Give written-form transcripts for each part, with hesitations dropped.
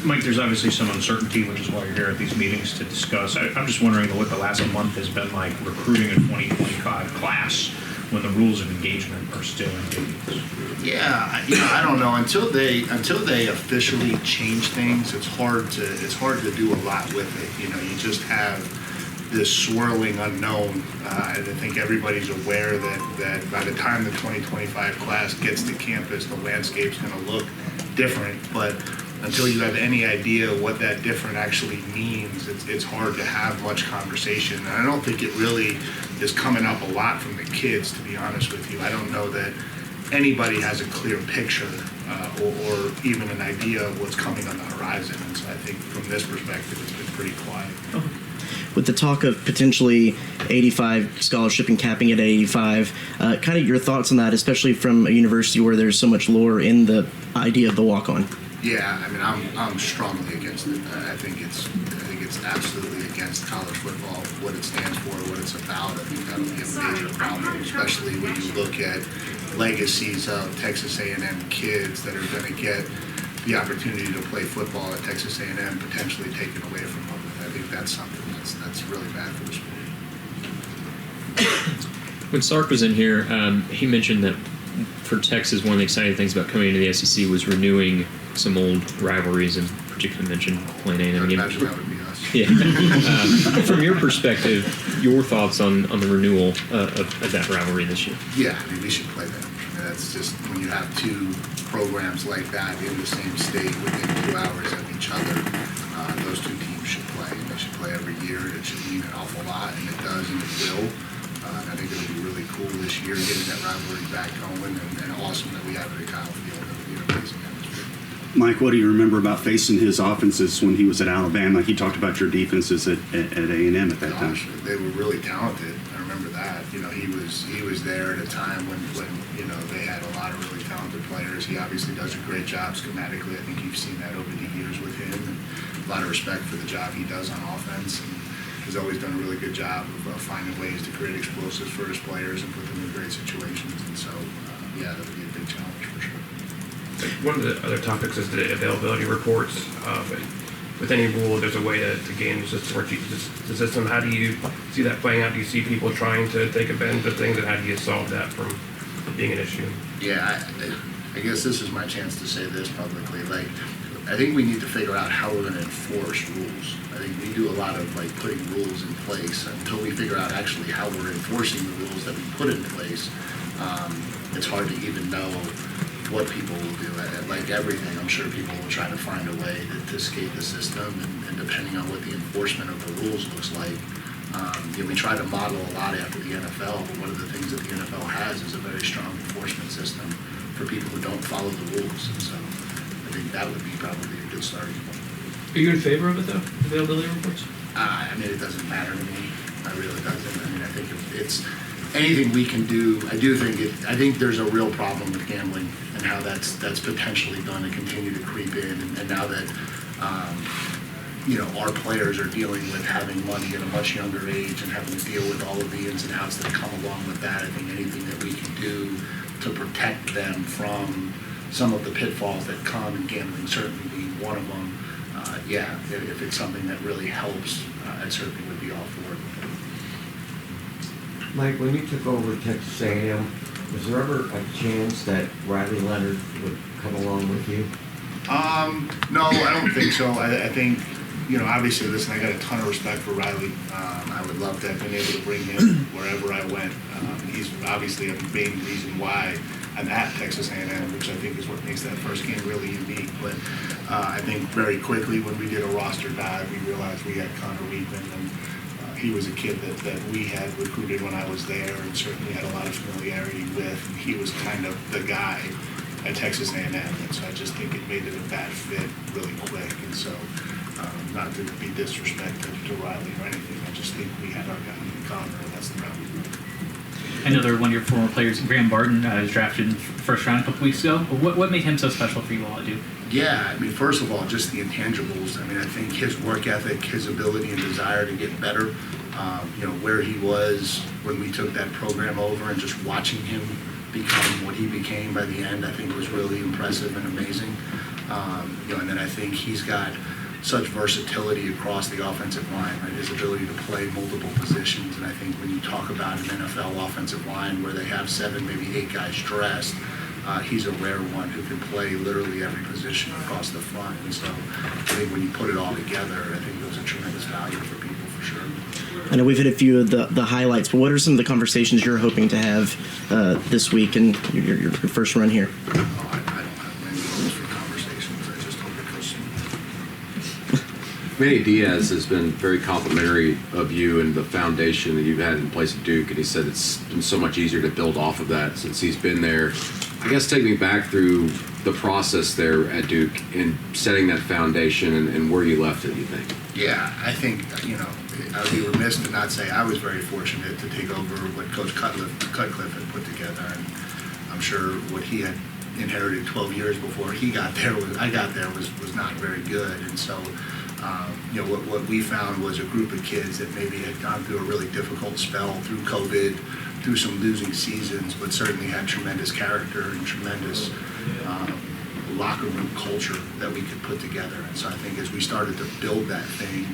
Mike, there's obviously some uncertainty, which is why you're here at these meetings to discuss. I'm just wondering what the last month has been like recruiting a 2025 class when the rules of engagement are still ambiguous. Yeah, I don't know. Until they officially change things, it's hard to do a lot with it. You just have this swirling unknown. And I think everybody's aware that by the time the 2025 class gets to campus, the landscape's going to look different. But until you have any idea what that different actually means, it's hard to have much conversation. And I don't think it really is coming up a lot from the kids, to be honest with you. I don't know that anybody has a clear picture or even an idea of what's coming on the horizon. And so I think from this perspective, it's been pretty quiet. With the talk of potentially 85 scholarship and capping at 85, kind of your thoughts on that, especially from a university where there's so much lore in the idea of the walk-on. Yeah, I mean, I'm strongly against it. I think it's absolutely against college football, what it stands for, what it's about. I think that'll be a major problem, especially when you look at legacies of Texas A&M kids that are going to get the opportunity to play football at Texas A&M potentially taken away from them. I think that's something that's really bad for the sport. When Sark was in here, he mentioned that for Texas, one of the exciting things about coming into the SEC was renewing some old rivalries, and particularly mentioned Tulane A&M. I imagine that would be us. Yeah. From your perspective, your thoughts on the renewal of that rivalry this year? Yeah, I mean, we should play them. That's just when you have two programs like that in the same state within 2 hours of each other, those two teams should play. And they should play every year. It should mean an awful lot, and it does, and it will. And I think it'll be really cool this year getting that rivalry back going, and awesome that we have it at Kyle Field. It'll be an amazing atmosphere. Mike, what do you remember about facing his offenses when he was at Alabama? He talked about your defenses at A&M at that time. They were really talented. I remember that. He was there at a time when they had a lot of really talented players. He obviously does a great job schematically. I think you've seen that over the years with him. And a lot of respect for the job he does on offense. And he's always done a really good job of finding ways to create explosives for his players and put them in great situations. And so, that would be a big challenge for sure. One of the other topics is the availability reports. But with any rule, there's a way to game the system or cheat the system. How do you see that playing out? Do you see people trying to take advantage of things, and how do you solve that from being an issue? Yeah, I guess this is my chance to say this publicly. I think we need to figure out how we're going to enforce rules. I think we do a lot of putting rules in place until we figure out actually how we're enforcing the rules that we put in place. It's hard to even know what people will do. Like everything, I'm sure people will try to find a way to escape the system, and depending on what the enforcement of the rules looks like. We try to model a lot after the NFL, but one of the things that the NFL has is a very strong enforcement system for people who don't follow the rules. And so I think that would be probably a good starting point. Are you in favor of it, though, availability reports? I mean, it doesn't matter to me. It really doesn't. I mean, I think if it's anything we can do, I think there's a real problem with gambling and how that's potentially going to continue to creep in. And now that, our players are dealing with having money at a much younger age and having to deal with all of the ins and outs that come along with that, I think anything that we can do to protect them from some of the pitfalls that come, and gambling certainly being one of them, if it's something that really helps, I certainly would be all for it. Mike, when you took over Texas A&M, was there ever a chance that Riley Leonard would come along with you? No, I don't think so. I think, obviously, listen, I got a ton of respect for Riley. I would love to have been able to bring him wherever I went. He's obviously a main reason why I'm at Texas A&M, which I think is what makes that first game really unique. But I think very quickly when we did a roster dive, we realized we had Connor Weedman, and he was a kid that we had recruited when I was there and certainly had a lot of familiarity with. And he was kind of the guy at Texas A&M, and so I just think it made it a bad fit really quick. And so, not to be disrespectful to Riley or anything, I just think we had our guy in Connor, and that's the guy we went. Another one of your former players, Graham Barton, was drafted in the first round a couple weeks ago. What made him so special for you all to do? Yeah, I mean, first of all, just the intangibles. I mean, I think his work ethic, his ability and desire to get better, where he was when we took that program over, and just watching him become what he became by the end, I think was really impressive and amazing. And then I think he's got such versatility across the offensive line, right? His ability to play multiple positions. And I think when you talk about an NFL offensive line where they have 7, maybe 8 guys dressed, he's a rare one who can play literally every position across the front. And so I think when you put it all together, I think there's a tremendous value for people for sure. I know we've hit a few of the highlights, but what are some of the conversations you're hoping to have this week in your first run here? I don't have many goals for conversations. I just hope it goes smooth. Manny Diaz has been very complimentary of you and the foundation that you've had in place at Duke, and he said it's been so much easier to build off of that since he's been there. I guess take me back through the process there at Duke in setting that foundation and where you left it, you think? Yeah, I think, I'd be remiss to not say I was very fortunate to take over what Coach Cutcliffe had put together. And I'm sure what he had inherited 12 years before I got there was not very good. And so, what we found was a group of kids that maybe had gone through a really difficult spell through COVID, through some losing seasons, but certainly had tremendous character and tremendous locker room culture that we could put together. And so I think as we started to build that thing,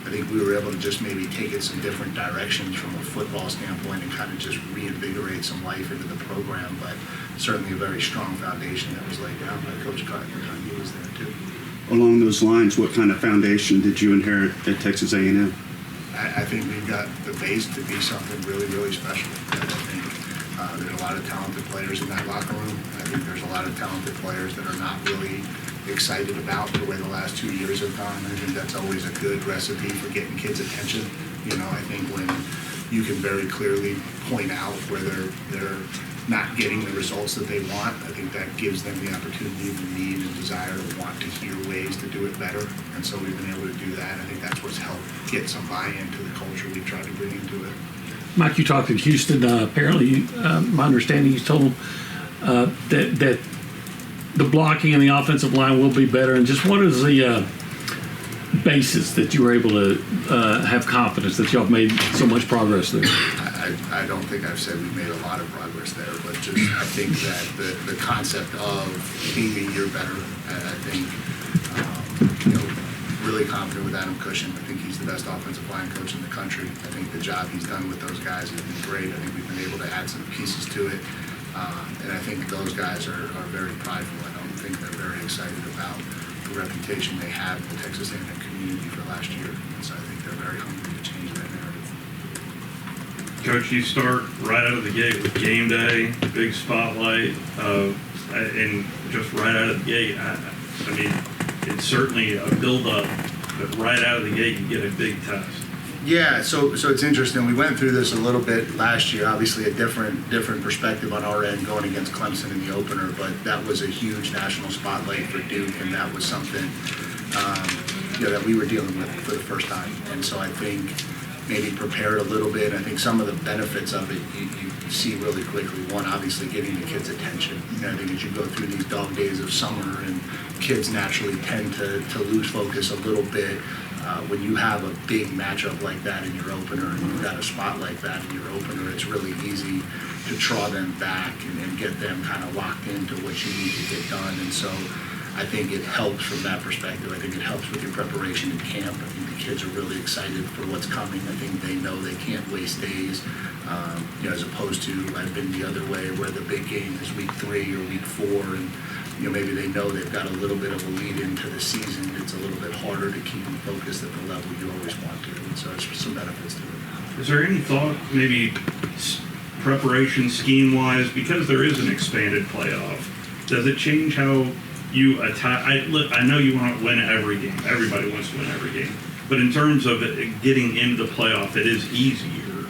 I think we were able to just maybe take it some different directions from a football standpoint and kind of just reinvigorate some life into the program. But certainly a very strong foundation that was laid down by Coach Cutt at the time he was there too. Along those lines, what kind of foundation did you inherit at Texas A&M? I think we've got the base to be something really, really special. I think there's a lot of talented players in that locker room. I think there's a lot of talented players that are not really excited about the way the last 2 years have gone. I think that's always a good recipe for getting kids' attention. I think when you can very clearly point out where they're not getting the results that they want, I think that gives them the opportunity, the need, and desire to want to hear ways to do it better. And so we've been able to do that. I think that's what's helped get some buy-in to the culture we've tried to bring into it. Mike, you talked in Houston. Apparently, my understanding, you told that the blocking and the offensive line will be better. And just what is the basis that you were able to have confidence that y'all made so much progress there? I don't think I've said we've made a lot of progress there, but just I think that the concept of being a year better, I think, really confident with Adam Cushion. I think he's the best offensive line coach in the country. I think the job he's done with those guys has been great. I think we've been able to add some pieces to it. And I think those guys are very prideful. I don't think they're very excited about the reputation they have in the Texas A&M community for last year. And so I think they're very hungry to change that narrative. Coach, you start right out of the gate with game day, big spotlight, and just right out of the gate. I mean, it's certainly a build-up, but right out of the gate you get a big test. Yeah, so it's interesting. We went through this a little bit last year. Obviously, a different perspective on our end going against Clemson in the opener, but that was a huge national spotlight for Duke, and that was something that we were dealing with for the first time. And so I think maybe prepared a little bit. I think some of the benefits of it you see really quickly. One, obviously getting the kids' attention. I think as you go through these dog days of summer and kids naturally tend to lose focus a little bit. When you have a big matchup like that in your opener and you've got a spot like that in your opener, it's really easy to draw them back and get them kind of locked into what you need to get done. And so I think it helps from that perspective. I think it helps with your preparation in camp. I think the kids are really excited for what's coming. I think they know they can't waste days, as opposed to I've been the other way where the big game is week 3 or week 4 and maybe they know they've got a little bit of a lead into the season. It's a little bit harder to keep them focused at the level you always want to. And so there's some benefits to it. Is there any thought, maybe preparation scheme-wise, because there is an expanded playoff, does it change how you attack? I know you want to win every game. Everybody wants to win every game. But in terms of it getting into the playoff, it is easier.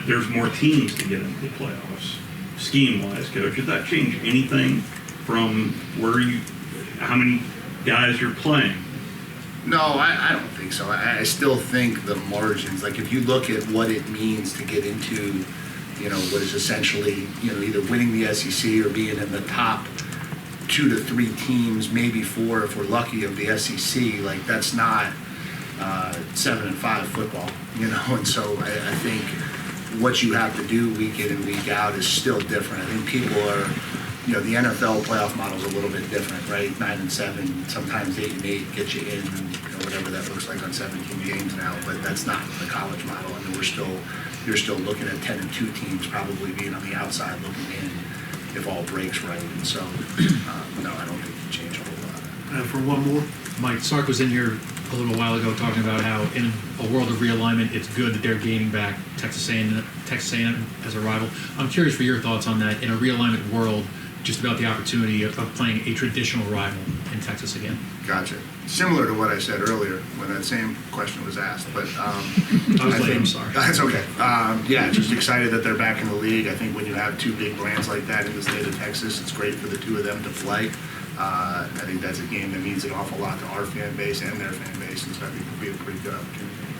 There's more teams to get into the playoffs. Scheme-wise, Coach, does that change anything from how many guys you're playing? No, I don't think so. I still think the margins, like if you look at what it means to get into, what is essentially, either winning the SEC or being in the top 2 to 3 teams, maybe 4 if we're lucky of the SEC, like that's not 7-5 football, and so I think what you have to do week in and week out is still different. I think people are you know, the NFL playoff model is a little bit different, right? 9 and 7, sometimes 8 and 8 get you in, you know, whatever that looks like on 17 games now. But that's not the college model. I mean, you're still looking at 10 and 2 teams probably being on the outside looking in if all breaks right. And so, no, I don't think you change a whole lot. For one more, Mike Sark was in here a little while ago talking about how in a world of realignment, it's good that they're gaining back Texas A&M as a rival. I'm curious for your thoughts on that in a realignment world, just about the opportunity of playing a traditional rival in Texas again. Gotcha. Similar to what I said earlier when that same question was asked, but I was late, I'm sorry. That's okay. Yeah, just excited that they're back in the league. I think when you have two big brands like that in the state of Texas, it's great for the two of them to play. I think that's a game that means an awful lot to our fan base and their fan base, and so I think it'll be a pretty good opportunity.